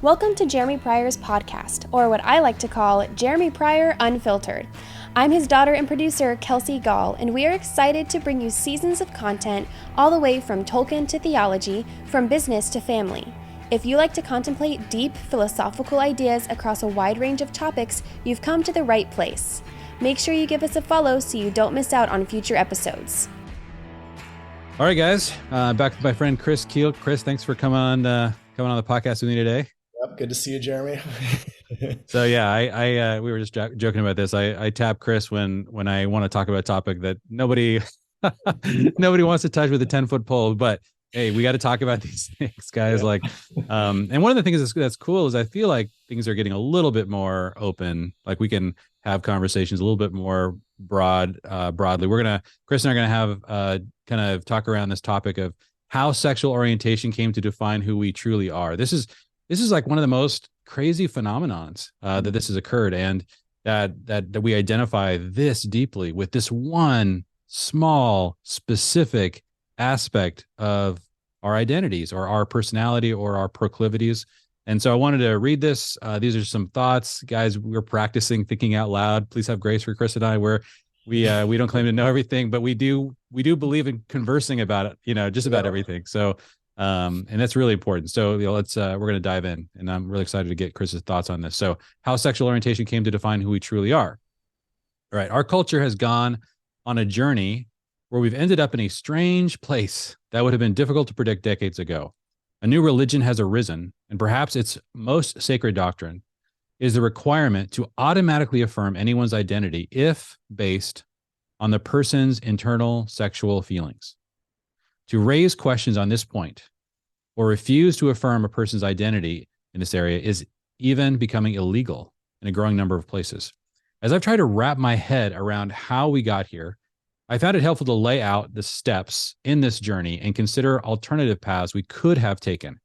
Welcome to Jeremy Pryor's podcast, or what I like to call Jeremy Pryor Unfiltered. I'm his daughter and producer, Kelsey Gall, and we are excited to bring you seasons of content all the way from Tolkien to theology, from business to family. If you like to contemplate deep philosophical ideas across a wide range of topics, you've come to the right place. Make sure you give us a follow so you don't miss out on future episodes. All right, guys, back with my friend Chris Kuehl. Chris, thanks for coming on the podcast with me today. Yep, good to see you, Jeremy. So yeah, we were just joking about this. I tap Chris when I want to talk about a topic that nobody wants to touch with a 10-foot pole. But hey, we got to talk about these things, guys. Yeah. And one of the things that's cool is I feel like things are getting a little bit more open. Like we can have conversations a little bit more broadly. Chris and I are gonna have kind of talk around this topic of how sexual orientation came to define who we truly are. This is like one of the most crazy phenomenons that this has occurred, and that we identify this deeply with this one small specific aspect of our identities or our personality or our proclivities. And so I wanted to read this. These are some thoughts, guys. We're practicing thinking out loud. Please have grace for Chris and I. We don't claim to know everything, but we do believe in conversing about it, just about everything. So and that's really important. So let's we're going to dive in, and I'm really excited to get Chris's thoughts on this. So how sexual orientation came to define who we truly are. All right, our culture has gone on a journey where we've ended up in a strange place that would have been difficult to predict decades ago. A new religion has arisen, and perhaps its most sacred doctrine is the requirement to automatically affirm anyone's identity if based on the person's internal sexual feelings. To raise questions on this point or refuse to affirm a person's identity in this area is even becoming illegal in a growing number of places. As I've tried to wrap my head around how we got here, I found it helpful to lay out the steps in this journey and consider alternative paths we could have taken.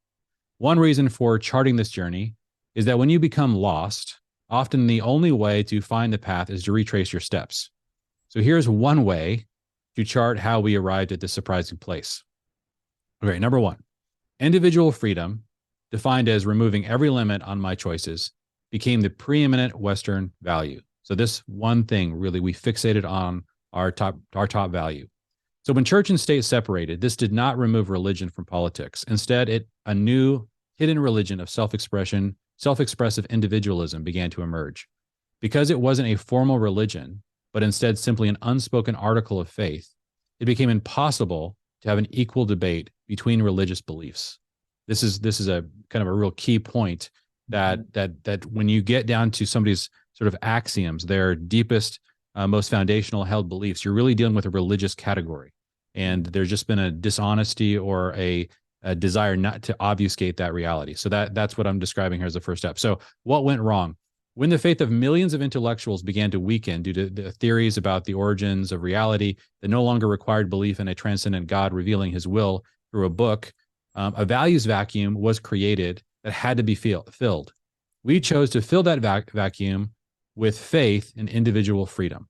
One reason for charting this journey is that when you become lost, often the only way to find the path is to retrace your steps. So here's one way to chart how we arrived at this surprising place. Okay, number one, individual freedom, defined as removing every limit on my choices, became the preeminent Western value. So this one thing, really, we fixated on our top value. So when church and state separated, this did not remove religion from politics. Instead, a new hidden religion of self-expressive individualism began to emerge. Because it wasn't a formal religion, but instead simply an unspoken article of faith, it became impossible to have an equal debate between religious beliefs. This is a kind of a real key point that when you get down to somebody's sort of axioms, their deepest, most foundational held beliefs, you're really dealing with a religious category. And there's just been a dishonesty or a desire not to obfuscate that reality. So that's what I'm describing here as the first step. So what went wrong? When the faith of millions of intellectuals began to weaken due to the theories about the origins of reality that no longer required belief in a transcendent God revealing his will through a book, a values vacuum was created that had to be filled. We chose to fill that vacuum with faith in individual freedom.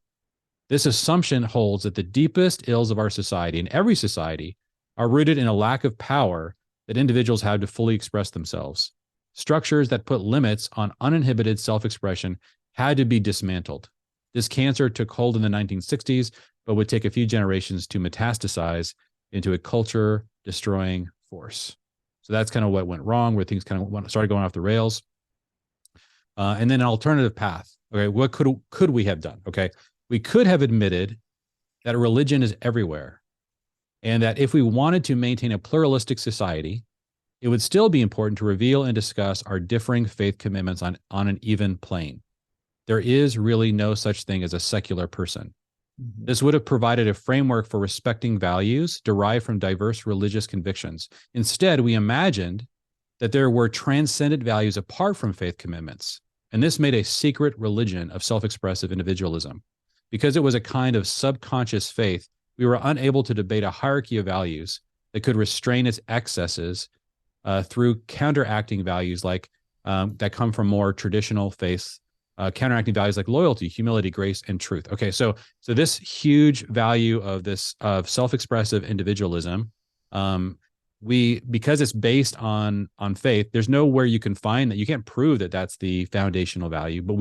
This assumption holds that the deepest ills of our society, and every society, are rooted in a lack of power that individuals have to fully express themselves. Structures that put limits on uninhibited self-expression had to be dismantled. This cancer took hold in the 1960s, but would take a few generations to metastasize into a culture-destroying force. So that's kind of what went wrong, where things kind of started going off the rails. And then an alternative path. Okay, what could we have done? Okay, we could have admitted that religion is everywhere, and that if we wanted to maintain a pluralistic society, it would still be important to reveal and discuss our differing faith commitments on an even plane. There is really no such thing as a secular person. Mm-hmm. This would have provided a framework for respecting values derived from diverse religious convictions. Instead, we imagined that there were transcendent values apart from faith commitments, and this made a secret religion of self-expressive individualism. Because it was a kind of subconscious faith, we were unable to debate a hierarchy of values that could restrain its excesses through counteracting values like that come from more traditional faiths, counteracting values like loyalty, humility, grace, and truth. Okay, so this huge value of self-expressive individualism because it's based on faith, there's nowhere you can find that. You can't prove that that's the foundational value, but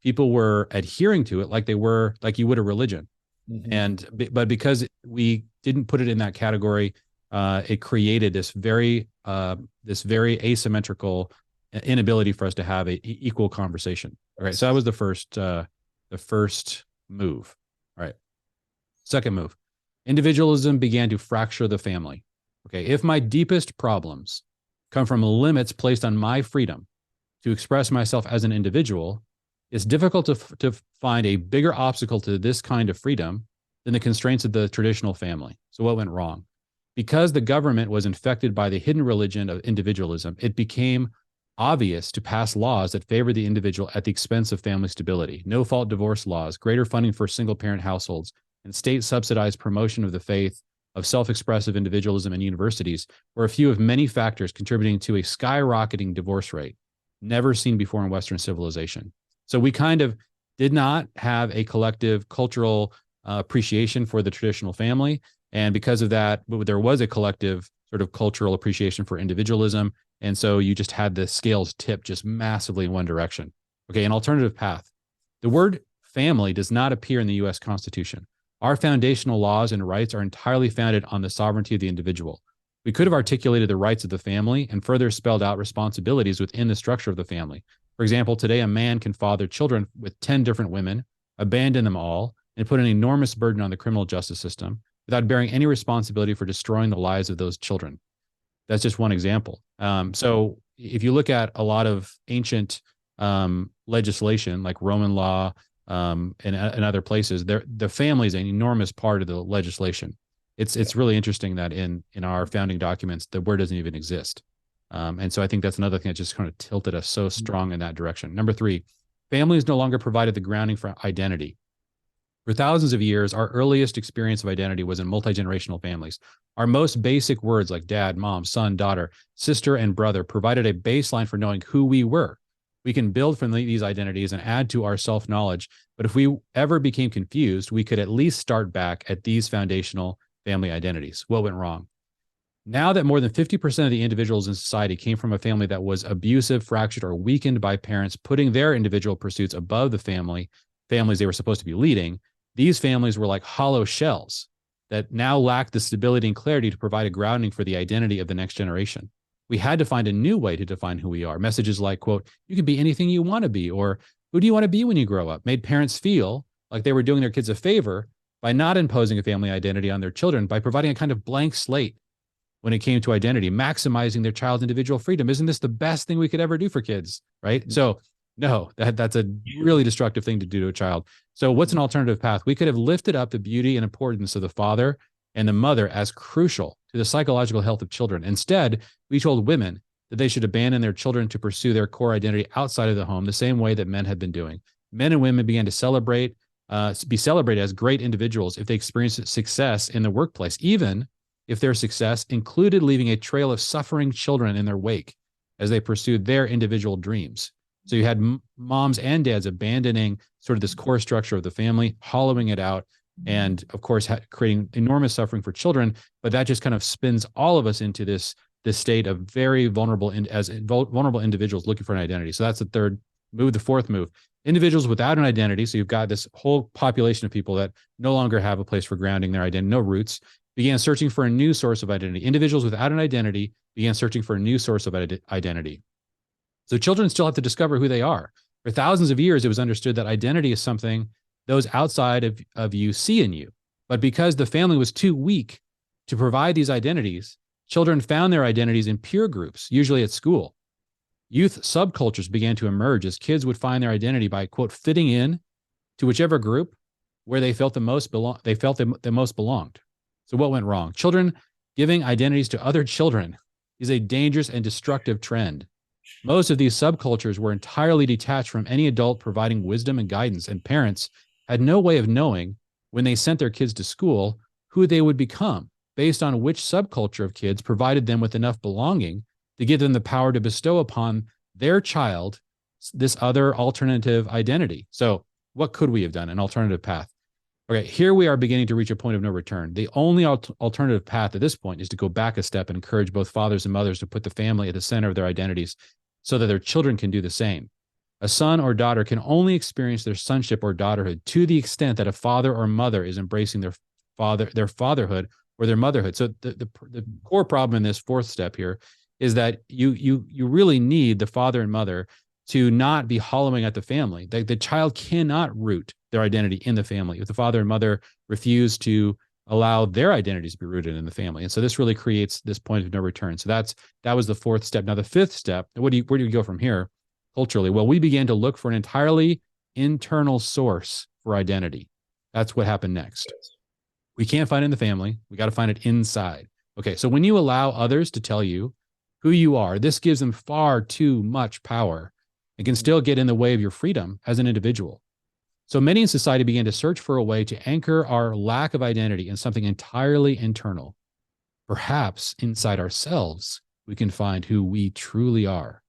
people were adhering to it like they were, like you would a religion. But because we didn't put it in that category, it created this very asymmetrical inability for us to have a equal conversation. All right. So that was the first move. All right. Second move, individualism began to fracture the family. Okay. If my deepest problems come from limits placed on my freedom to express myself as an individual, it's difficult to find a bigger obstacle to this kind of freedom than the constraints of the traditional family. So what went wrong? Because the government was infected by the hidden religion of individualism, it became obvious to pass laws that favored the individual at the expense of family stability. No-fault divorce laws, greater funding for single-parent households, and state-subsidized promotion of the faith of self-expressive individualism in universities were a few of many factors contributing to a skyrocketing divorce rate, never seen before in Western civilization. So we kind of did not have a collective cultural appreciation for the traditional family. And because of that, there was a collective sort of cultural appreciation for individualism. And so you just had the scales tip just massively in one direction. Okay, an alternative path. The word family does not appear in the US Constitution. Our foundational laws and rights are entirely founded on the sovereignty of the individual. We could have articulated the rights of the family and further spelled out responsibilities within the structure of the family. For example, today a man can father children with 10 different women, abandon them all, and put an enormous burden on the criminal justice system without bearing any responsibility for destroying the lives of those children. That's just one example. So if you look at a lot of ancient legislation like Roman law and other places, the family is an enormous part of the legislation. It's really interesting that in our founding documents, the word doesn't even exist. And so I think that's another thing that just kind of tilted us so strong in that direction. Number 3, families no longer provided the grounding for identity. For thousands of years, our earliest experience of identity was in multi-generational families. Our most basic words like dad, mom, son, daughter, sister, and brother provided a baseline for knowing who we were. We can build from these identities and add to our self-knowledge, but if we ever became confused, we could at least start back at these foundational family identities. What went wrong? Now that more than 50% of the individuals in society came from a family that was abusive, fractured, or weakened by parents putting their individual pursuits above the families they were supposed to be leading, these families were like hollow shells that now lacked the stability and clarity to provide a grounding for the identity of the next generation. We had to find a new way to define who we are. Messages like, quote, you can be anything you want to be, or who do you want to be when you grow up, made parents feel like they were doing their kids a favor by not imposing a family identity on their children, by providing a kind of blank slate when it came to identity, maximizing their child's individual freedom. Isn't this the best thing we could ever do for kids, right? So no, that's a really destructive thing to do to a child. So what's an alternative path? We could have lifted up the beauty and importance of the father and the mother as crucial to the psychological health of children. Instead, we told women that they should abandon their children to pursue their core identity outside of the home, the same way that men had been doing. Men and women began to be celebrated as great individuals if they experienced success in the workplace, even if their success included leaving a trail of suffering children in their wake as they pursued their individual dreams. So you had moms and dads abandoning sort of this core structure of the family, hollowing it out, and of course, creating enormous suffering for children. But that just kind of spins all of us into this state of very vulnerable individuals looking for an identity. So that's the third move. The fourth move, individuals without an identity. So you've got this whole population of people that no longer have a place for grounding their identity, no roots, began searching for a new source of identity. Individuals without an identity began searching for a new source of identity. So children still have to discover who they are. For thousands of years, it was understood that identity is something those outside of you see in you. But because the family was too weak to provide these identities, children found their identities in peer groups, usually at school. Youth subcultures began to emerge as kids would find their identity by, quote, fitting in to whichever group where they felt the most belonged. So what went wrong? Children giving identities to other children is a dangerous and destructive trend. Most of these subcultures were entirely detached from any adult providing wisdom and guidance, and parents had no way of knowing when they sent their kids to school who they would become based on which subculture of kids provided them with enough belonging to give them the power to bestow upon their child this other alternative identity. So what could we have done? An alternative path. Okay, here we are beginning to reach a point of no return. The only alternative path at this point is to go back a step and encourage both fathers and mothers to put the family at the center of their identities so that their children can do the same. A son or daughter can only experience their sonship or daughterhood to the extent that a father or mother is embracing their fatherhood or their motherhood. So the core problem in this fourth step here is that you really need the father and mother to not be hollowing at the family. The child cannot root their identity in the family if the father and mother refuse to allow their identities to be rooted in the family. And so this really creates this point of no return. So that was the fourth step. Now the fifth step, where do you go from here culturally? Well, we began to look for an entirely internal source for identity. That's what happened next. We can't find it in the family. We got to find it inside. Okay, so when you allow others to tell you who you are, this gives them far too much power and can still get in the way of your freedom as an individual. So many in society began to search for a way to anchor our lack of identity in something entirely internal. Perhaps inside ourselves, we can find who we truly are.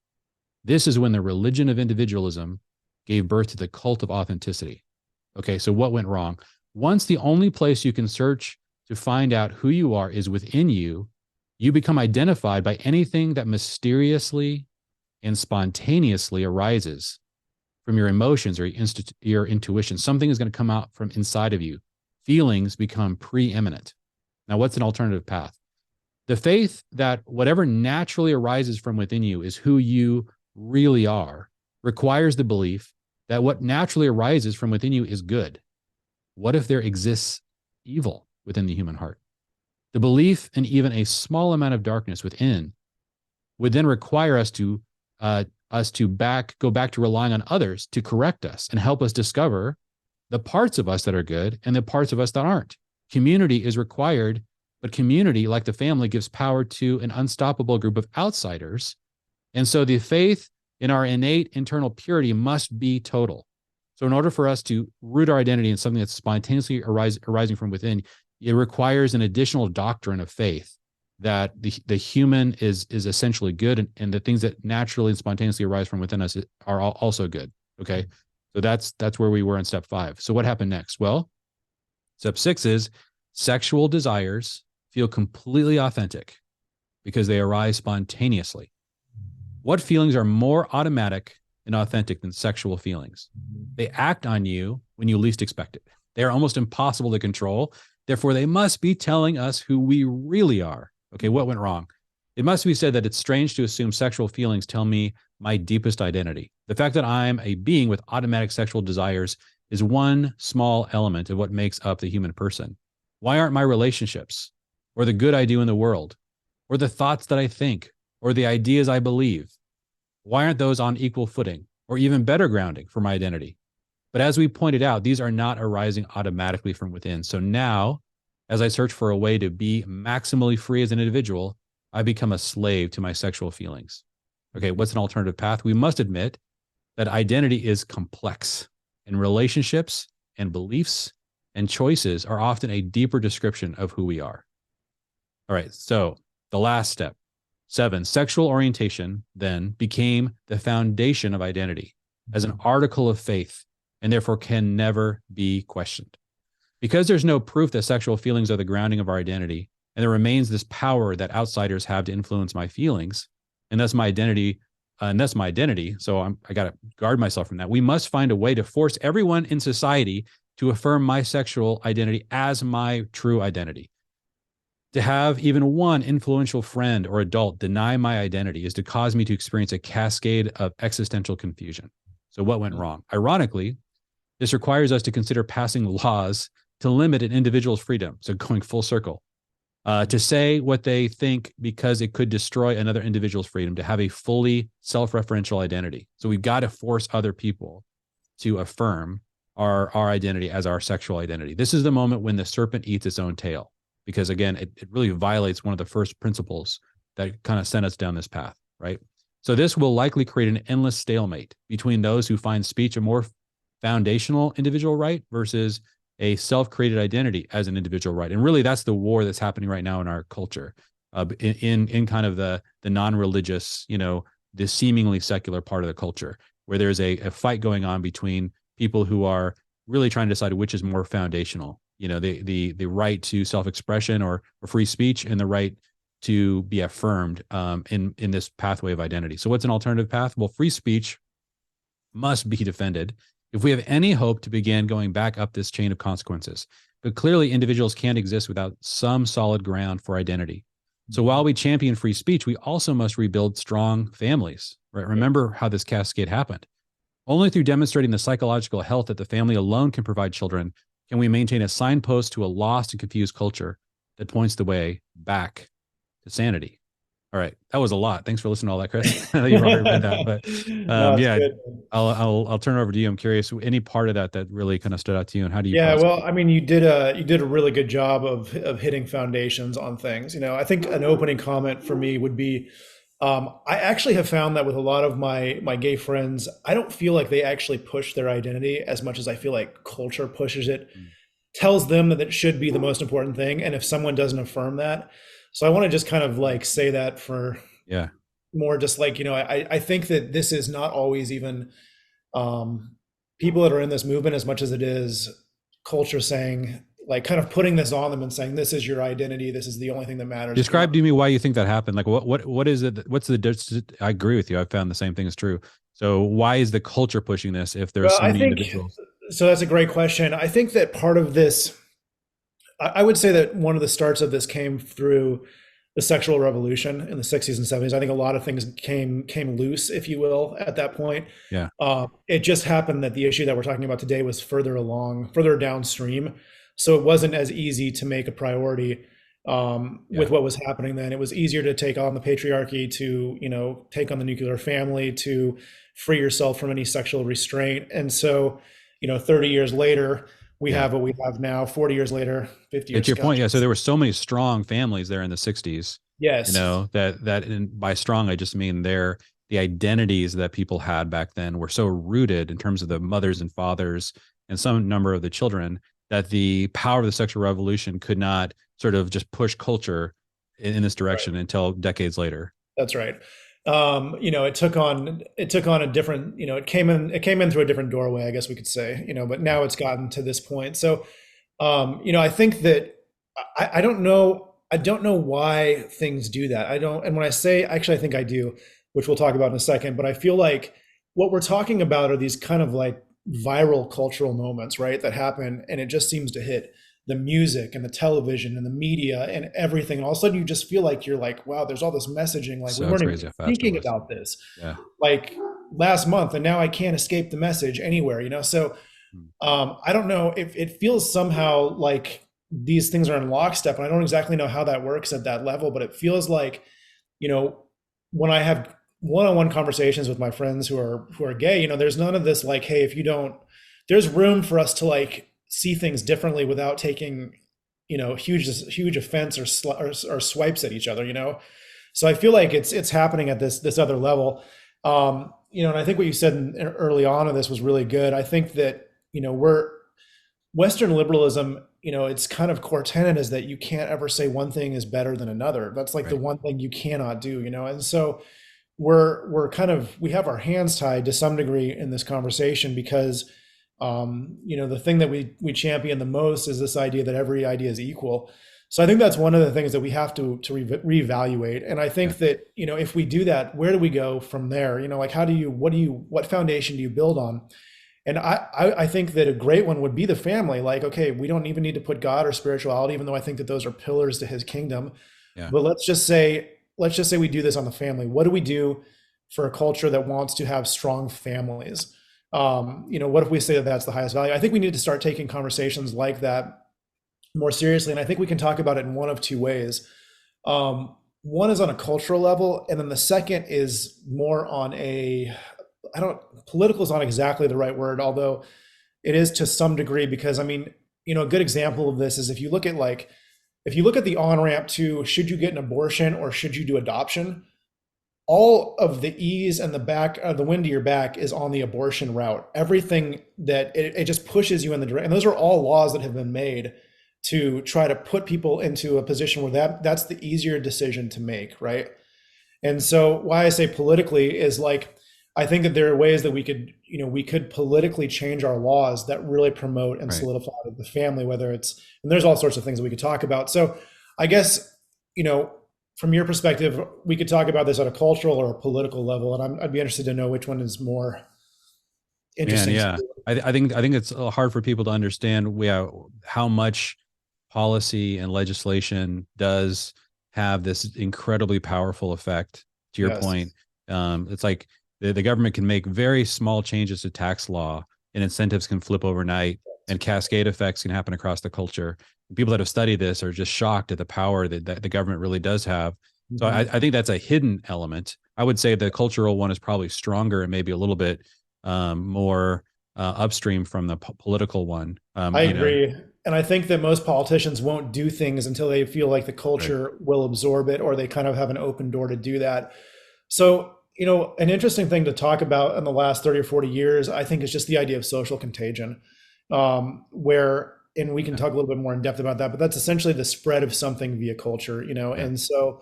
This is when the religion of individualism gave birth to the cult of authenticity. Okay, so what went wrong? Once the only place you can search to find out who you are is within you, you become identified by anything that mysteriously and spontaneously arises from your emotions or your intuition. Something is going to come out from inside of you. Feelings become preeminent. Now, what's an alternative path? The faith that whatever naturally arises from within you is who you really are requires the belief that what naturally arises from within you is good. What if there exists evil within the human heart? The belief in even a small amount of darkness within would then require us to go back to relying on others to correct us and help us discover the parts of us that are good and the parts of us that aren't. Community is required, but community, like the family, gives power to an unstoppable group of outsiders. And so the faith in our innate internal purity must be total. So in order for us to root our identity in something that's spontaneously arising from within, it requires an additional doctrine of faith that the human is essentially good, and the things that naturally and spontaneously arise from within us are also good. Okay, so that's where we were in step 5. So what happened next? Well, step 6 is sexual desires feel completely authentic because they arise spontaneously. What feelings are more automatic and authentic than sexual feelings? They act on you when you least expect it. They are almost impossible to control. Therefore, they must be telling us who we really are. Okay, what went wrong? It must be said that it's strange to assume sexual feelings tell me my deepest identity. The fact that I'm a being with automatic sexual desires is one small element of what makes up the human person. Why aren't my relationships, or the good I do in the world, or the thoughts that I think, or the ideas I believe, why aren't those on equal footing, or even better grounding for my identity? But as we pointed out, these are not arising automatically from within. So now, as I search for a way to be maximally free as an individual, I become a slave to my sexual feelings. Okay, what's an alternative path? We must admit that identity is complex, and relationships and beliefs and choices are often a deeper description of who we are. All right, so the last step, 7, sexual orientation then became the foundation of identity as an article of faith, and therefore can never be questioned. Because there's no proof that sexual feelings are the grounding of our identity, and there remains this power that outsiders have to influence my feelings, and that's my identity, so I got to guard myself from that. We must find a way to force everyone in society to affirm my sexual identity as my true identity. To have even one influential friend or adult deny my identity is to cause me to experience a cascade of existential confusion. So what went wrong? Ironically, this requires us to consider passing laws to limit an individual's freedom. So going full circle, to say what they think because it could destroy another individual's freedom, to have a fully self-referential identity. So we've got to force other people to affirm our identity as our sexual identity. This is the moment when the serpent eats its own tail, because again, it really violates one of the first principles that kind of sent us down this path, right? So this will likely create an endless stalemate between those who find speech a more foundational individual right versus a self-created identity as an individual right. And really, that's the war that's happening right now in our culture, in kind of the non-religious, the seemingly secular part of the culture, where there's a fight going on between people who are really trying to decide which is more foundational, the right to self-expression or free speech, and the right to be affirmed in this pathway of identity. So what's an alternative path? Well, free speech must be defended if we have any hope to begin going back up this chain of consequences. But clearly, individuals can't exist without some solid ground for identity. So while we champion free speech, we also must rebuild strong families, right? Remember how this cascade happened. Only through demonstrating the psychological health that the family alone can provide children can we maintain a signpost to a lost and confused culture that points the way back to sanity. All right, that was a lot. Thanks for listening to all that, Chris. I know you've already read that, but No, yeah, good. I'll turn it over to you. I'm curious, any part of that really kind of stood out to you, and how do you? Yeah, process? well, I mean, you did a really good job of hitting foundations on things. I think an opening comment for me would be, I actually have found that with a lot of my gay friends, I don't feel like they actually push their identity as much as I feel like culture pushes it, tells them that it should be the most important thing, and if someone doesn't affirm that, so I want to just kind of like say that for Yeah, more just like, I think that this is not always even people that are in this movement as much as it is culture saying, like, kind of putting this on them and saying, this is your identity, this is the only thing that matters. describe to me why you think that happened. Like, what is it? What's the? I agree with you. I've found the same thing is true. So why is the culture pushing this if there's Well, so I many think individuals? so. That's a great question. I think that part of this, I would say that one of the starts of this came through the sexual revolution in the 60s and 70s. I think a lot of things came loose, if you will, at that point. Yeah. It just happened that the issue that we're talking about today was further downstream. So it wasn't as easy to make a priority with what was happening then. It was easier to take on the patriarchy, to, take on the nuclear family, to free yourself from any sexual restraint. And so, 30 years later, we have what we have now. 40 years later, 50 years. To your point, yeah. So there were so many strong families there in the 60s. Yes. And by strong, I just mean the identities that people had back then were so rooted in terms of the mothers and fathers and some number of the children, that the power of the sexual revolution could not sort of just push culture in this direction until decades later. That's right. It took on a different, it came in through a different doorway, I guess we could say, but now it's gotten to this point. So, I think that I don't know why things do that. And when I say, actually, I think I do, which we'll talk about in a second, but I feel like what we're talking about are these kind of like viral cultural moments, right? That happen, and it just seems to hit the music and the television and the media and everything. And all of a sudden you just feel like you're like, wow, there's all this messaging. Like, we weren't even thinking about this like last month, and now I can't escape the message anywhere, So I don't know if it feels somehow like these things are in lockstep, and I don't exactly know how that works at that level, but it feels like, when I have one-on-one conversations with my friends who are gay, there's none of this like, hey, if you don't, there's room for us to like see things differently without taking, huge offense or swipes at each other, So I feel like it's happening at this other level. And I think what you said early on in this was really good. I think that, Western liberalism, its kind of core tenet is that you can't ever say one thing is better than another. That's like the one thing you cannot do, And so we have our hands tied to some degree in this conversation because, the thing that we champion the most is this idea that every idea is equal. So I think that's one of the things that we have to reevaluate. And I think that, if we do that, where do we go from there? Like, what foundation do you build on? And I think that a great one would be the family. Like, okay, we don't even need to put God or spirituality, even though I think that those are pillars to his kingdom. Yeah. But let's just say we do this on the family. What do we do for a culture that wants to have strong families? What if we say that that's the highest value? I think we need to start taking conversations like that more seriously. And I think we can talk about it in one of two ways. One is on a cultural level. And then the second is more on political is not exactly the right word, although it is to some degree, because a good example of this is if you look at the on-ramp to should you get an abortion or should you do adoption, all of the ease and the wind to your back is on the abortion route. Everything that it just pushes you in the direction. And those are all laws that have been made to try to put people into a position where that's the easier decision to make, right? And so why I say politically is like, I think that there are ways that we could politically change our laws that really promote and Right. solidify the family, and there's all sorts of things that we could talk about. So I guess, from your perspective, we could talk about this at a cultural or a political level, and I'd be interested to know which one is more Man, interesting to yeah. you. I think it's hard for people to understand how much policy and legislation does have this incredibly powerful effect. To your Yes. point, it's like the government can make very small changes to tax law, and incentives can flip overnight, and cascade effects can happen across the culture. People that have studied this are just shocked at the power that the government really does have. So I think that's a hidden element. I would say the cultural one is probably stronger and maybe a little bit more upstream from the political one. I agree. And I think that most politicians won't do things until they feel like the culture will absorb it, or they kind of have an open door to do that. So, an interesting thing to talk about in the last 30 or 40 years, I think, is just the idea of social contagion, and we can talk a little bit more in depth about that, but that's essentially the spread of something via culture, and so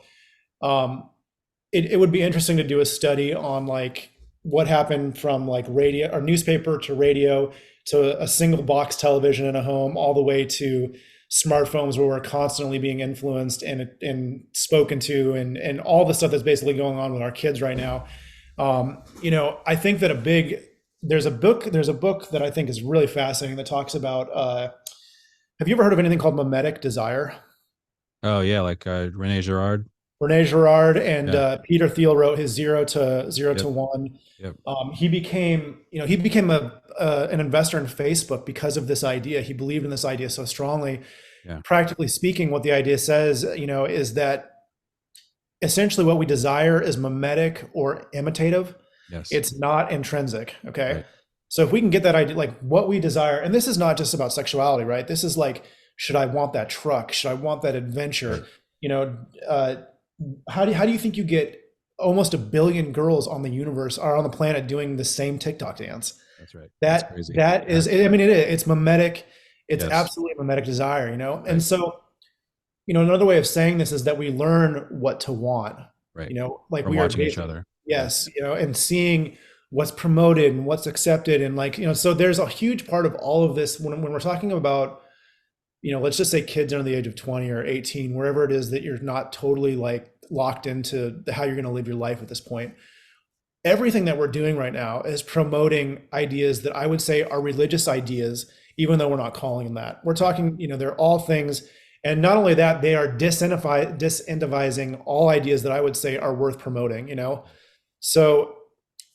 it would be interesting to do a study on like what happened from like radio or newspaper to radio to a single box television in a home, all the way to smartphones where we're constantly being influenced and spoken to, and all the stuff that's basically going on with our kids right now. I think that there's a book that I think is really fascinating that talks about, have you ever heard of anything called mimetic desire? Oh yeah, like Rene Girard. Rene Girard and Yeah. Peter Thiel wrote his Zero to Yep. One. Yep. He became an investor in Facebook because of this idea. He believed in this idea so strongly. Yeah. Practically speaking, what the idea says, is that essentially what we desire is mimetic or imitative. Yes. It's not intrinsic. Okay. Right. So if we can get that idea, like what we desire, and this is not just about sexuality, right? This is like, should I want that truck? Should I want that adventure? Right. How do you think you get almost 1 billion girls on the universe or on the planet doing the same TikTok dance? That's right. That's That crazy. that is, I mean, it's mimetic. It's Yes. absolutely mimetic desire, Right. And so, another way of saying this is that we learn what to want, Right. like From we are watching each basically, other. yes, and seeing what's promoted and what's accepted, and like, so there's a huge part of all of this when we're talking about, let's just say kids under the age of 20 or 18, wherever it is that you're not totally like locked into how you're going to live your life at this point. Everything that we're doing right now is promoting ideas that I would say are religious ideas, even though we're not calling them that. We're talking, they're all things. And not only that, they are disincentivizing all ideas that I would say are worth promoting, So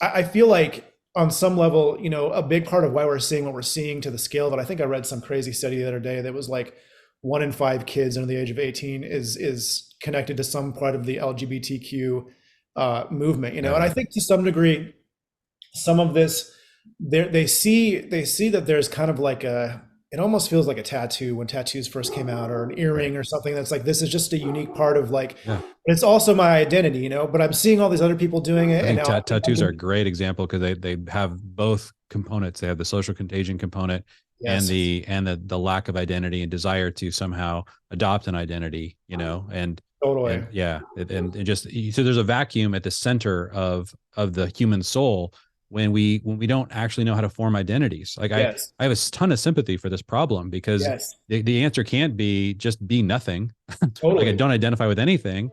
I feel like on some level, a big part of why we're seeing what we're seeing to the scale that I think I read some crazy study the other day that was like 1 in 5 kids under the age of 18 is connected to some part of the LGBTQ movement, And I think to some degree, some of this, they see that there's kind of like it almost feels like a tattoo when tattoos first came out, or an earring or something that's like, this is just a unique part of like, Yeah. it's also my identity, but I'm seeing all these other people doing it. I think and tattoos are a great example because they have both components. They have the social contagion component, yes. and the lack of identity and desire to somehow adopt an identity, and Totally. and yeah, and just so there's a vacuum at the center of the human soul when we don't actually know how to form identities. Like Yes. I have a ton of sympathy for this problem because Yes. the answer can't be just be nothing. Totally. Like I don't identify with anything.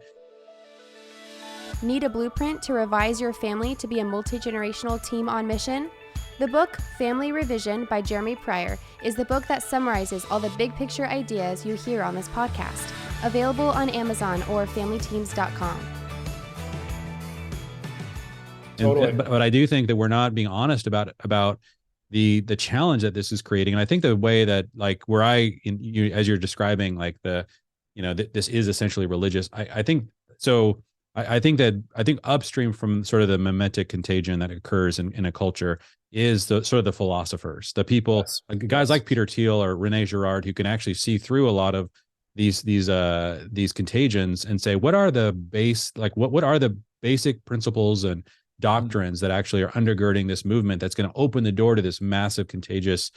Need a blueprint to revise your family to be a multi-generational team on mission? The book, Family Revision by Jeremy Pryor, is the book that summarizes all the big picture ideas you hear on this podcast. Available on Amazon or familyteams.com. Totally. But I do think that we're not being honest about the challenge that this is creating. And I think the way that like where as you're describing, like this is essentially religious. I think so. I think upstream from sort of the mimetic contagion that occurs in a culture is the sort of the philosophers, the people, guys like Peter Thiel or Rene Girard, who can actually see through a lot of these contagions and say, what are the what are the basic principles and doctrines that actually are undergirding this movement that's going to open the door to this massive contagious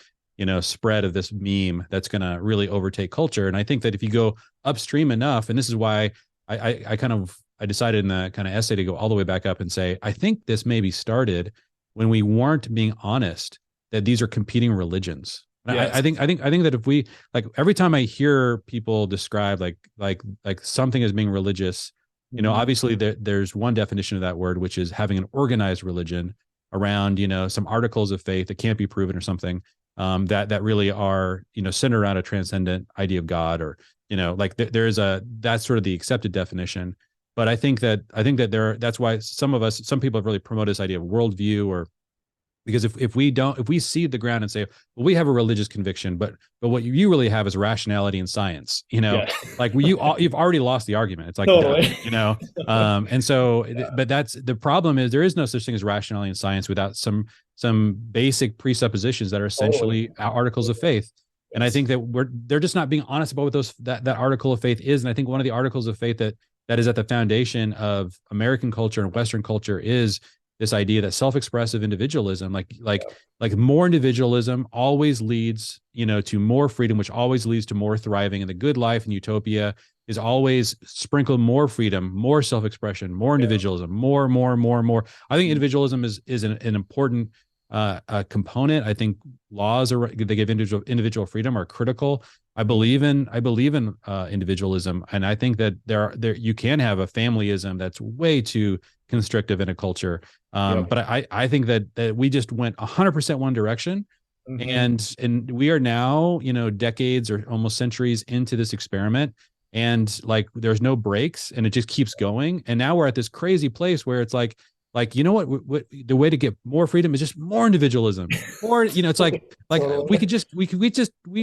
spread of this meme that's going to really overtake culture. And I think that if you go upstream enough, and this is why I kind of I decided in the kind of essay to go all the way back up and say, I think this maybe started when we weren't being honest that these are competing religions. Yes. I think that if we, like, every time I hear people describe like something as being religious, you know, obviously there's one definition of that word, which is having an organized religion around, you know, some articles of faith that can't be proven or something, that really are, you know, centered around a transcendent idea of God, or, you know, like that's sort of the accepted definition. But I think that that's why some people have really promoted this idea of worldview, or because if we seed the ground and say, well, we have a religious conviction, but what you really have is rationality and science, you know, like you've already lost the argument. It's like, totally. You know, and so, but that's the problem, is there is no such thing as rationality and science without some basic presuppositions that are essentially articles of faith. And I think that they're just not being honest about what that article of faith is. And I think one of the articles of faith that is at the foundation of American culture and Western culture is this idea that self-expressive individualism, like more individualism always leads, you know, to more freedom, which always leads to more thriving, and the good life and utopia is always sprinkled more freedom, more self-expression, more individualism, more. I think individualism is an important component. I think laws they give individual freedom are critical. I believe in individualism, and I think that there you can have a familyism that's way too constrictive in a culture. But I think that we just went 100% one direction, and we are now, you know, decades or almost centuries into this experiment, and like there's no breaks, and it just keeps going. And now we're at this crazy place where it's like, you know what the way to get more freedom is just more individualism, or, you know, it's like we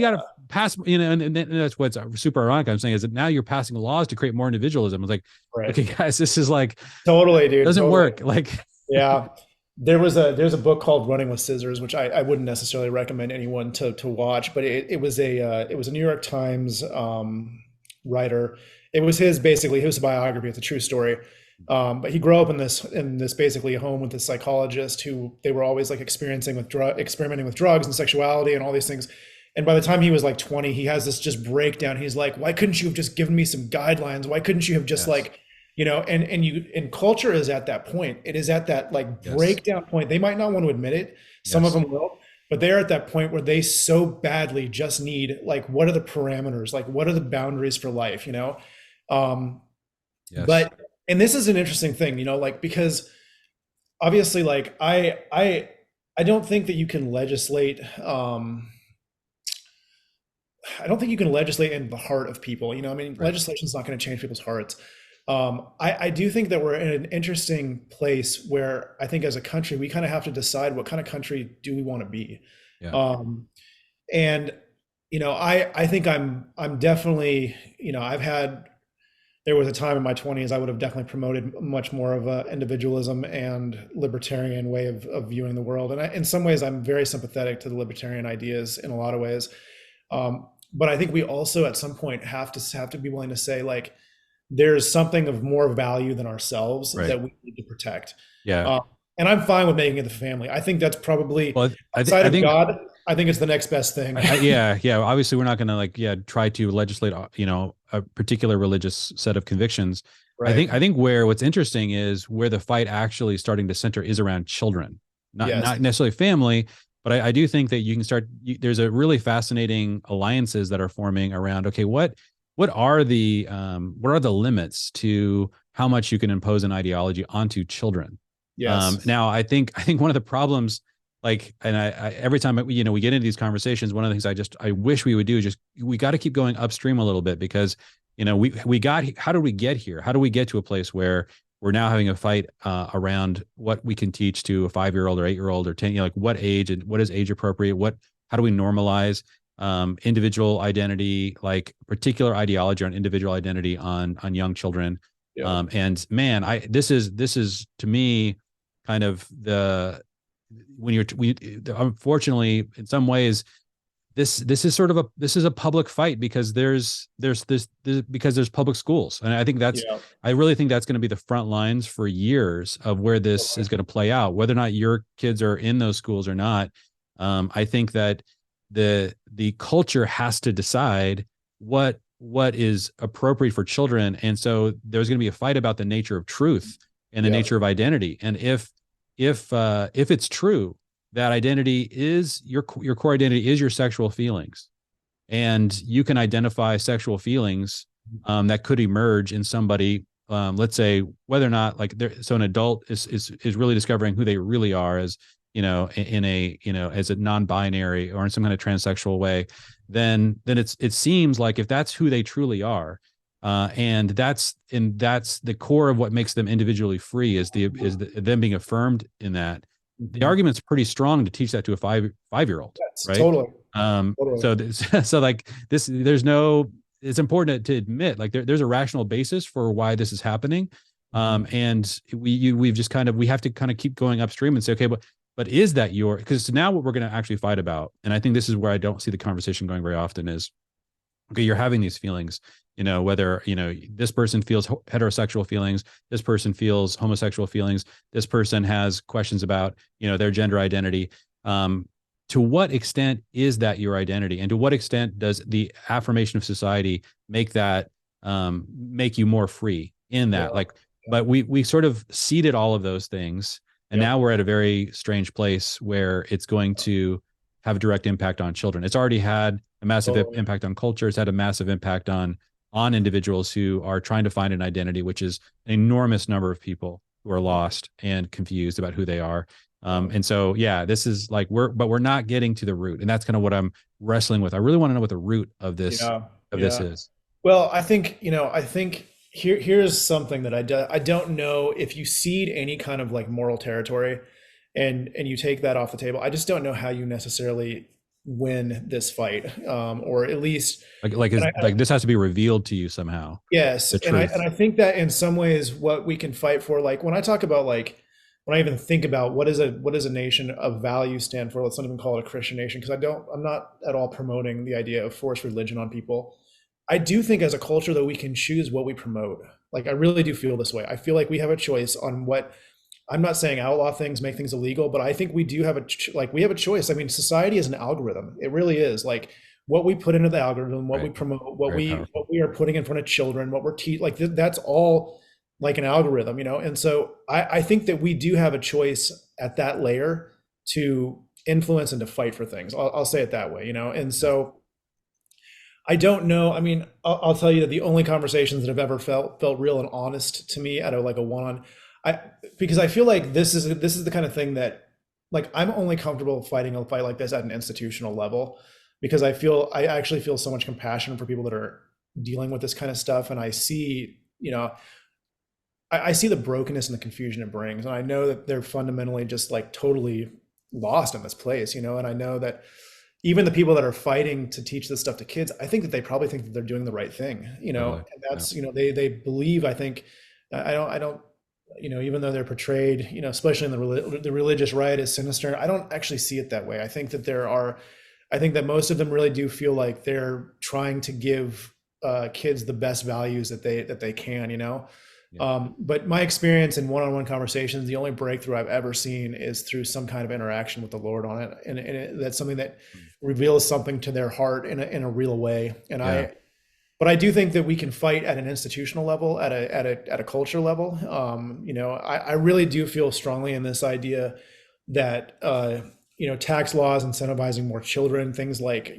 got to pass, you know, and that's what's super ironic. I'm saying is that now you're passing laws to create more individualism. It's like, okay, guys, this is like totally, dude, doesn't work. Like, yeah, there's a book called Running with Scissors, which I wouldn't necessarily recommend anyone to watch, but it was a New York Times writer. It was his biography. It's a true story. But he grew up in this basically home with this psychologist who they were always like experimenting with drugs and sexuality and all these things. And by the time he was like 20, he has this just breakdown. He's like, why couldn't you have just given me some guidelines? Why couldn't you have just like, you know, and culture is at that point. It is at that like breakdown point. They might not want to admit it. Some of them will, but they're at that point where they so badly just need, like, what are the parameters? Like, what are the boundaries for life, you know? But, and this is an interesting thing, you know, like, because obviously, like, I don't think that you can legislate. I don't think you can legislate in the heart of people. You know, I mean, legislation is not going to change people's hearts. I do think that we're in an interesting place where I think as a country, we kind of have to decide what kind of country do we want to be. And, you know, I think I'm definitely, you know, there was a time in my 20s, I would have definitely promoted much more of a individualism and libertarian way of viewing the world. And in some ways, I'm very sympathetic to the libertarian ideas in a lot of ways. But I think we also at some point have to be willing to say, like, there's something of more value than ourselves that we need to protect. And I'm fine with making it the family. I think that's probably outside of God. I think it's the next best thing. Obviously, we're not going to try to legislate, you know, a particular religious set of convictions. I think what's interesting is where the fight actually starting to center is around children, not necessarily family. But I do think that you can start. There's a really fascinating alliances that are forming around. Okay, what are the limits to how much you can impose an ideology onto children? Now, I think one of the problems, like, and I every time we get into these conversations, one of the things I wish we would do is we got to keep going upstream a little bit, because, you know, how did we get here? How do we get to a place where we're now having a fight around what we can teach to a 5-year-old or 8-year-old or 10, you know, like what age and what is age appropriate? How do we normalize individual identity, like particular ideology on individual identity on young children? And man, this is to me kind of unfortunately, in some ways, this is a public fight because there's public schools. And I think I really think that's going to be the front lines for years of where this is going to play out, whether or not your kids are in those schools or not. I think that the culture has to decide what what is appropriate for children. And so there's going to be a fight about the nature of truth and the nature of identity. And if it's true that identity is your core identity is your sexual feelings, and you can identify sexual feelings that could emerge in somebody, let's say, whether or not so an adult is really discovering who they really are as, in a, as a non-binary or in some kind of transsexual way, then it seems like if that's who they truly are, and that's the core of what makes them individually free is them being affirmed in that. The argument's pretty strong to teach that to a five-year-old, Yes, right? totally. Totally. So like this, it's important to admit, like there's a rational basis for why this is happening. And we have to kind of keep going upstream and say, okay, but is that because now what we're going to actually fight about, and I think this is where I don't see the conversation going very often, is, okay, you're having these feelings, whether, this person feels heterosexual feelings, this person feels homosexual feelings, this person has questions about, their gender identity. To what extent is that your identity? And to what extent does the affirmation of society make you more free in that? But we sort of seeded all of those things. And now we're at a very strange place where it's going to have a direct impact on children. It's already had a massive impact on culture. It's had a massive impact on individuals who are trying to find an identity, which is an enormous number of people who are lost and confused about who they are. And so, this is like, we're not getting to the root, and that's kind of what I'm wrestling with. I really want to know what the root of this this is. Well, I think here's something that I don't know if you cede any kind of like moral territory and you take that off the table. I just don't know how you necessarily win this fight, or at least this has to be revealed to you somehow. Yes. And I think that in some ways what we can fight for, like when I talk about when I even think about what does a nation of value stand for, let's not even call it a Christian nation, because I'm not at all promoting the idea of forced religion on people. I do think as a culture that we can choose what we promote. Like I really do feel this way. I feel like we have a choice on what, I'm not saying outlaw things, make things illegal, but I think we do have we have a choice. I mean, society is an algorithm. It really is. Like what we put into the algorithm, what we promote, what we are putting in front of children, what we're that's all like an algorithm, And so I think that we do have a choice at that layer to influence and to fight for things. I'll say it that way, And so I don't know. I mean, I'll tell you that the only conversations that have ever felt real and honest to me out of like a one-on, because I feel like this is the kind of thing that, like, I'm only comfortable fighting a fight like this at an institutional level, because I actually feel so much compassion for people that are dealing with this kind of stuff, and I see, I see the brokenness and the confusion it brings, and I know that they're fundamentally just like totally lost in this place, and I know that even the people that are fighting to teach this stuff to kids, I think that they probably think that they're doing the right thing, and that's, they believe, I think, I don't, even though they're portrayed, especially in the religious right as sinister, I don't actually see it that way. I think that I think that most of them really do feel like they're trying to give kids the best values that they can, But my experience in one-on-one conversations, the only breakthrough I've ever seen is through some kind of interaction with the Lord on it, and that's something that reveals something to their heart in a real way. And but I do think that we can fight at an institutional level, at a culture level. I really do feel strongly in this idea that tax laws incentivizing more children, things like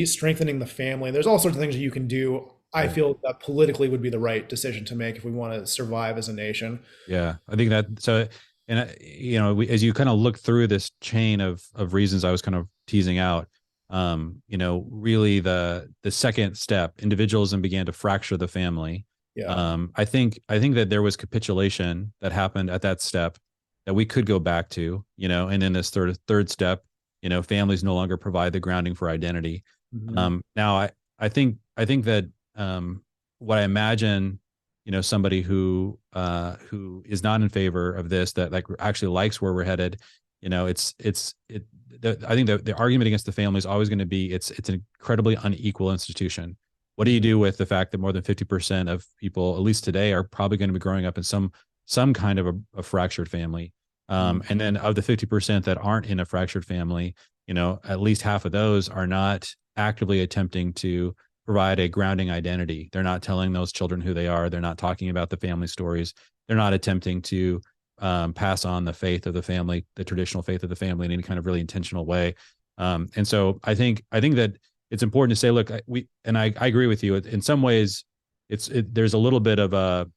strengthening the family. There's all sorts of things that you can do. I feel that politically would be the right decision to make if we want to survive as a nation. Yeah, I think that so. And as you kind of look through this chain of reasons I was kind of teasing out, really the second step, individualism began to fracture the family. I think that there was capitulation that happened at that step that we could go back to, and in this third step, families no longer provide the grounding for identity. Now I think that what I imagine, somebody who is not in favor of this, that like actually likes where we're headed, I think that the argument against the family is always going to be it's an incredibly unequal institution. What do you do with the fact that more than 50% of people, at least today, are probably going to be growing up in some kind of a fractured family? And then of the 50% that aren't in a fractured family, at least half of those are not actively attempting to provide a grounding identity. They're not telling those children who they are. They're not talking about the family stories. They're not attempting to pass on the faith of the family, the traditional faith of the family, in any kind of really intentional way. And so I think that it's important to say, look, I agree with you. In some ways, there's a little bit of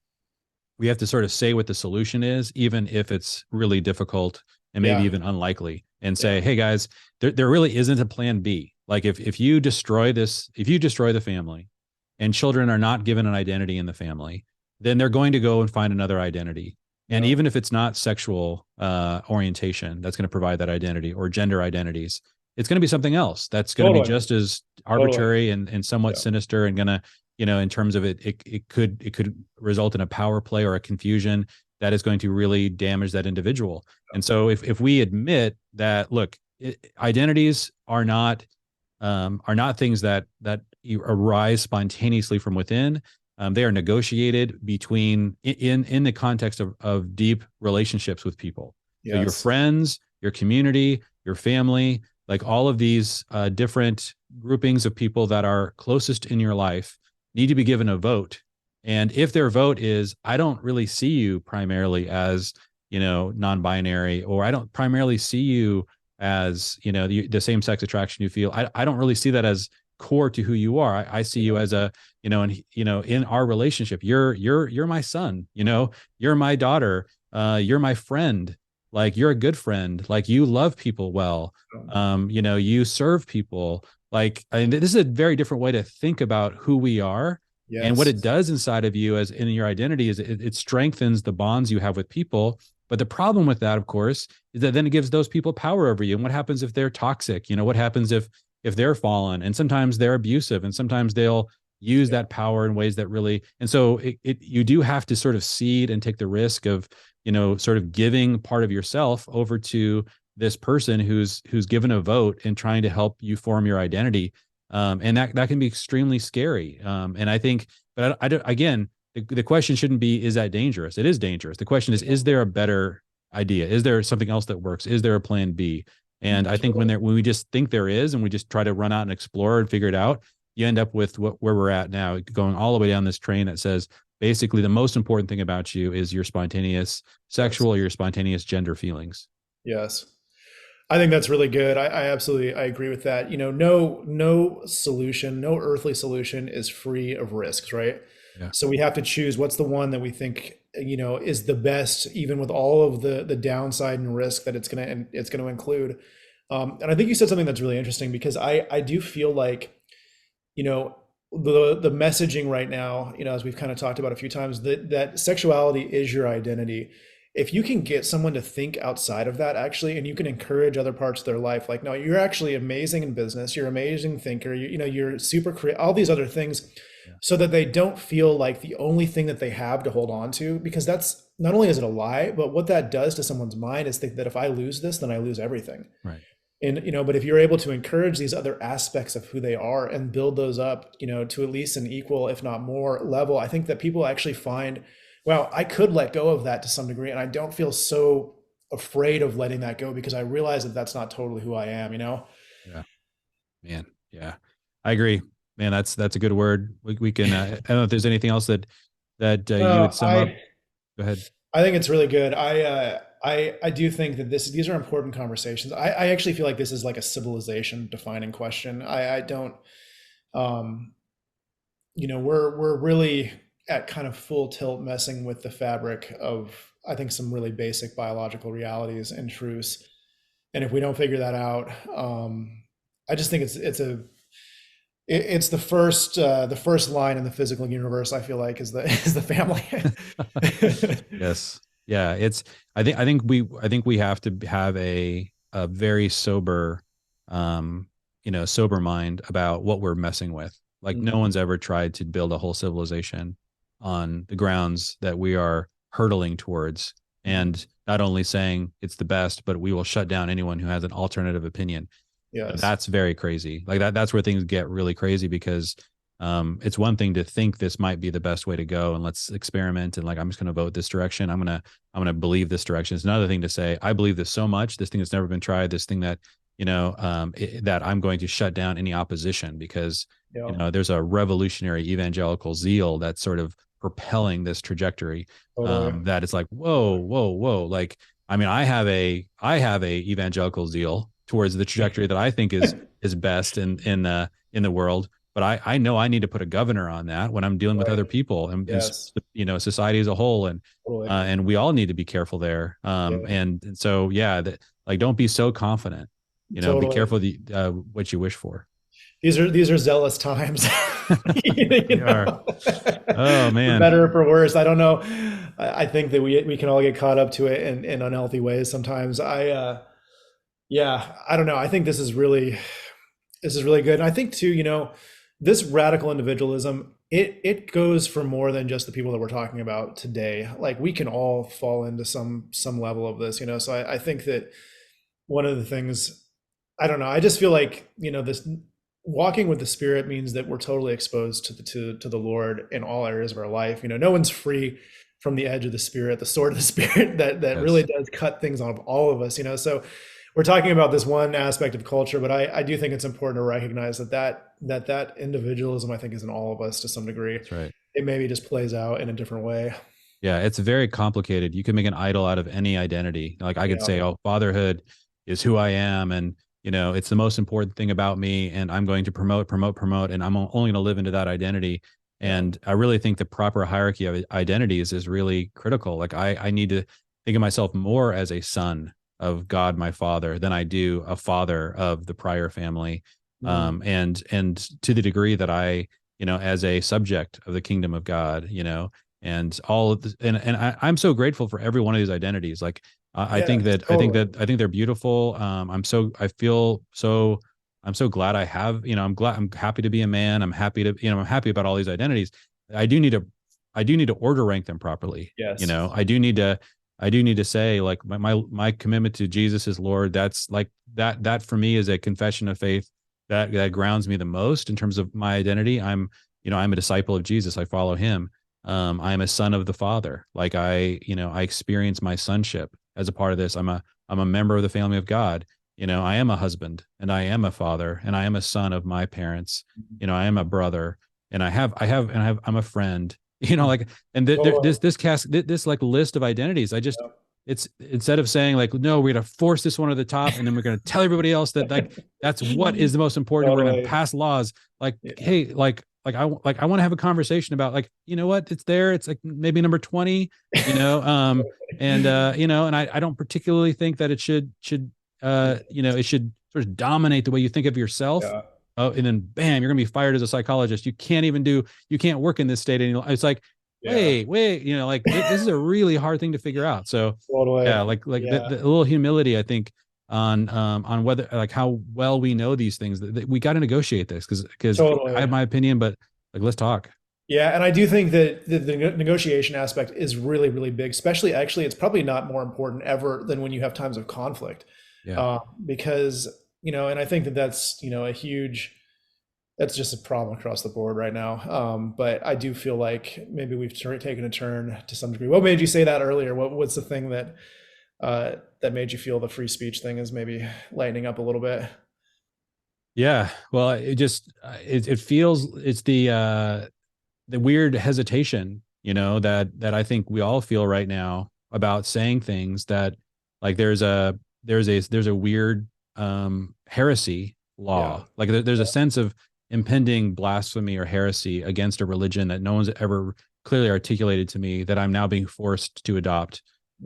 we have to sort of say what the solution is, even if it's really difficult and maybe even unlikely, and say, hey guys, there really isn't a plan B. Like if you destroy the family and children are not given an identity in the family, then they're going to go and find another identity. And even if it's not sexual orientation that's going to provide that identity, or gender identities, it's going to be something else that's going to be just as arbitrary and somewhat sinister, and going to, in terms of it could result in a power play or a confusion that is going to really damage that individual. And so if we admit that, look, identities are not things that arise spontaneously from within. They are negotiated between in the context of deep relationships with people. Yes. So your friends, your community, your family, like all of these different groupings of people that are closest in your life need to be given a vote. And if their vote is, I don't really see you primarily as, non-binary, or I don't primarily see you as, the same sex attraction you feel. I don't really see that as core to who you are. I see you as a, in our relationship, you're my son, you're my daughter, you're my friend, like you're a good friend, like you love people well, you serve people. Like, this is a very different way to think about who we are. Yes. And what it does inside of you as in your identity is it strengthens the bonds you have with people. But the problem with that, of course, is that then it gives those people power over you. And what happens if they're toxic? What happens if they're fallen? And sometimes they're abusive, and sometimes they'll use that power in ways that really, and so you do have to sort of cede and take the risk of, sort of giving part of yourself over to this person who's given a vote and trying to help you form your identity. And that can be extremely scary. And I think, but again, the question shouldn't be, is that dangerous? It is dangerous. The question is there a better idea? Is there something else that works? Is there a plan B? And I think when we just think there is, and we just try to run out and explore and figure it out, you end up with where we're at now, going all the way down this train that says, basically, the most important thing about you is your spontaneous sexual or your spontaneous gender feelings. Yes. I think that's really good. I agree with that. No solution, no earthly solution is free of risks, right? Yeah. So we have to choose what's the one that we think, is the best, even with all of the downside and risk that it's going to include. And I think you said something that's really interesting, because I do feel like, the messaging right now, as we've kind of talked about a few times, that sexuality is your identity. If you can get someone to think outside of that, actually, and you can encourage other parts of their life, like, no, you're actually amazing in business, you're an amazing thinker, you're super creative, all these other things, so that they don't feel like the only thing that they have to hold on to, because that's not only is it a lie, but what that does to someone's mind is think that if I lose this, then I lose everything. Right. And, but if you're able to encourage these other aspects of who they are and build those up, to at least an equal, if not more level, I think that people actually find, well, I could let go of that to some degree, and I don't feel so afraid of letting that go, because I realize that that's not totally who I am, Yeah, man. Yeah, I agree, man. That's a good word. We can, I don't know if there's anything else that you would sum up. Go ahead. I think it's really good. I do think that these are important conversations. I actually feel like this is like a civilization defining question. I don't, we're really at kind of full tilt messing with the fabric of, I think, some really basic biological realities and truths. And if we don't figure that out, I just think it's the first line in the physical universe, I feel like, is the family. Yes. Yeah. I think we have to have a very sober, sober mind about what we're messing with. Like, no one's ever tried to build a whole civilization on the grounds that we are hurtling towards, and not only saying it's the best, but we will shut down anyone who has an alternative opinion. Yes. That's very crazy. Like that's where things get really crazy, because it's one thing to think this might be the best way to go, and let's experiment, and like, I'm just going to vote this direction. I'm going to believe this direction. It's another thing to say, I believe this so much, this thing that's never been tried, this thing that that I'm going to shut down any opposition because, Yeah. there's a revolutionary evangelical zeal that's sort of propelling this trajectory. Totally. That it's like, whoa, whoa, whoa. Like, I mean, I have a evangelical zeal towards the trajectory that I think is best in the world. But I know I need to put a governor on that when I'm dealing with Right. other people and Yes. society as a whole. Totally. And we all need to be careful there. Yeah. And so, yeah, like, don't be so confident, be Totally. careful what you wish for. These are zealous times. They are. Oh For man. better or for worse. I don't know. I think that we can all get caught up to it in unhealthy ways sometimes. Yeah, I don't know. I think this is really good. And I think too, this radical individualism, it goes for more than just the people that we're talking about today. Like we can all fall into some level of this, So I think that one of the things, I don't know, I just feel like, this walking with the Spirit means that we're totally exposed to the Lord in all areas of our life. No one's free from the edge of the Spirit, the sword of the Spirit that Yes. really does cut things on all of us. So we're talking about this one aspect of culture, but I do think it's important to recognize that individualism, I think, is in all of us to some degree. That's right. It maybe just plays out in a different way. Yeah, it's very complicated. You can make an idol out of any identity. Like I could Yeah. say, oh, fatherhood is who I am, and it's the most important thing about me, and I'm going to promote, and I'm only going to live into that identity. Yeah. And I really think the proper hierarchy of identities is really critical. Like I need to think of myself more as a son of God, my Father, than I do a father of the Pryor family. And to the degree that I, as a subject of the kingdom of God, and all of this, and I'm so grateful for every one of these identities. Like I think that totally. I think they're beautiful. I'm so glad I have, I'm happy to be a man. I'm happy to, I'm happy about all these identities. I do need to order rank them properly. Yes. I do need to say, like, my commitment to Jesus as Lord, that's like that for me is a confession of faith that grounds me the most in terms of my identity. I'm a disciple of Jesus. I follow him. I am a son of the Father. Like I experience my sonship as a part of this. I'm a member of the family of God. I am a husband and I am a father and I am a son of my parents. I am a brother and I'm a friend. Like, and this like list of identities. It's instead of saying like, no, we're going to force this one to the top and then we're going to tell everybody else that like that's what is the most important. We're going to pass laws like, hey, I want to have a conversation about like, what, it's there. It's like maybe number 20, and I don't particularly think that it should it should sort of dominate the way you think of yourself. Yeah. Oh, and then bam, you're gonna be fired as a psychologist. You can't work in this state anymore. It's like, wait, like this is a really hard thing to figure out. So Totally. yeah, like the little humility, I think, on whether like how well we know these things. That we got to negotiate this because Totally. I have my opinion, but like let's talk. Yeah, and I do think that the negotiation aspect is really, really big, especially actually, it's probably not more important ever than when you have times of conflict. Yeah. Because, and I think that that's, that's just a problem across the board right now. But I do feel like maybe we've taken a turn to some degree. What made you say that earlier? What's the thing that that made you feel the free speech thing is maybe lightening up a little bit? Yeah. Well, it feels it's the weird hesitation, that I think we all feel right now about saying things that like there's a weird heresy law. Yeah. Like there's a sense of impending blasphemy or heresy against a religion that no one's ever clearly articulated to me that I'm now being forced to adopt.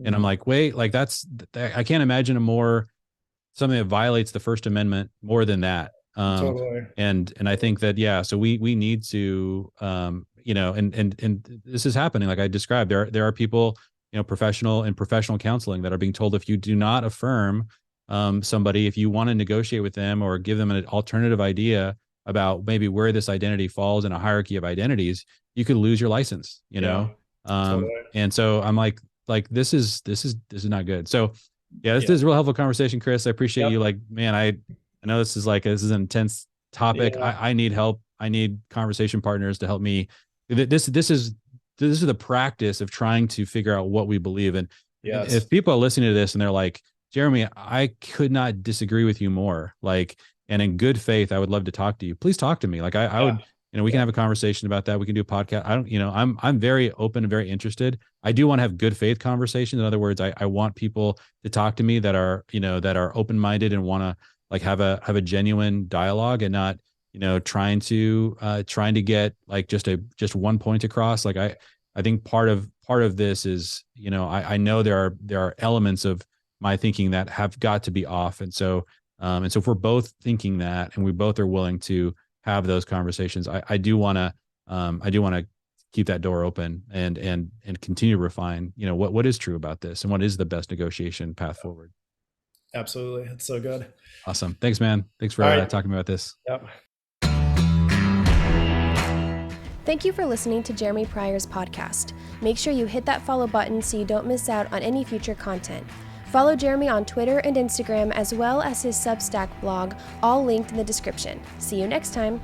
And I'm like, wait, like I can't imagine something that violates the First Amendment more than that. Totally. And I think that, yeah, so we need to, and this is happening. Like I described, there are people, professional counseling that are being told, if you do not affirm somebody, if you want to negotiate with them or give them an alternative idea about maybe where this identity falls in a hierarchy of identities, you could lose your license, Totally. And so I'm like this is not good. So yeah, this is a real helpful conversation, Chris. I appreciate you. Like, man, I know this is an intense topic. Yeah. I need help. I need conversation partners to help me. This is the practice of trying to figure out what we believe. And if people are listening to this and they're like, Jeremy, I could not disagree with you more. Like, and in good faith, I would love to talk to you. Please talk to me. Like I would, we can have a conversation about that. We can do a podcast. I don't, I'm very open and very interested. I do want to have good faith conversations. In other words, I want people to talk to me that are, that are open-minded and want to like have a genuine dialogue and not, trying to get like just one point across. Like I think part of this is, I know there are elements of my thinking that have got to be off. And so if we're both thinking that, and we both are willing to have those conversations, I do want to keep that door open and continue to refine, what is true about this and what is the best negotiation path forward. Absolutely. It's so good. Awesome. Thanks, man. Thanks for talking about this. Yep. Thank you for listening to Jeremy Pryor's podcast. Make sure you hit that follow button so you don't miss out on any future content. Follow Jeremy on Twitter and Instagram, as well as his Substack blog, all linked in the description. See you next time.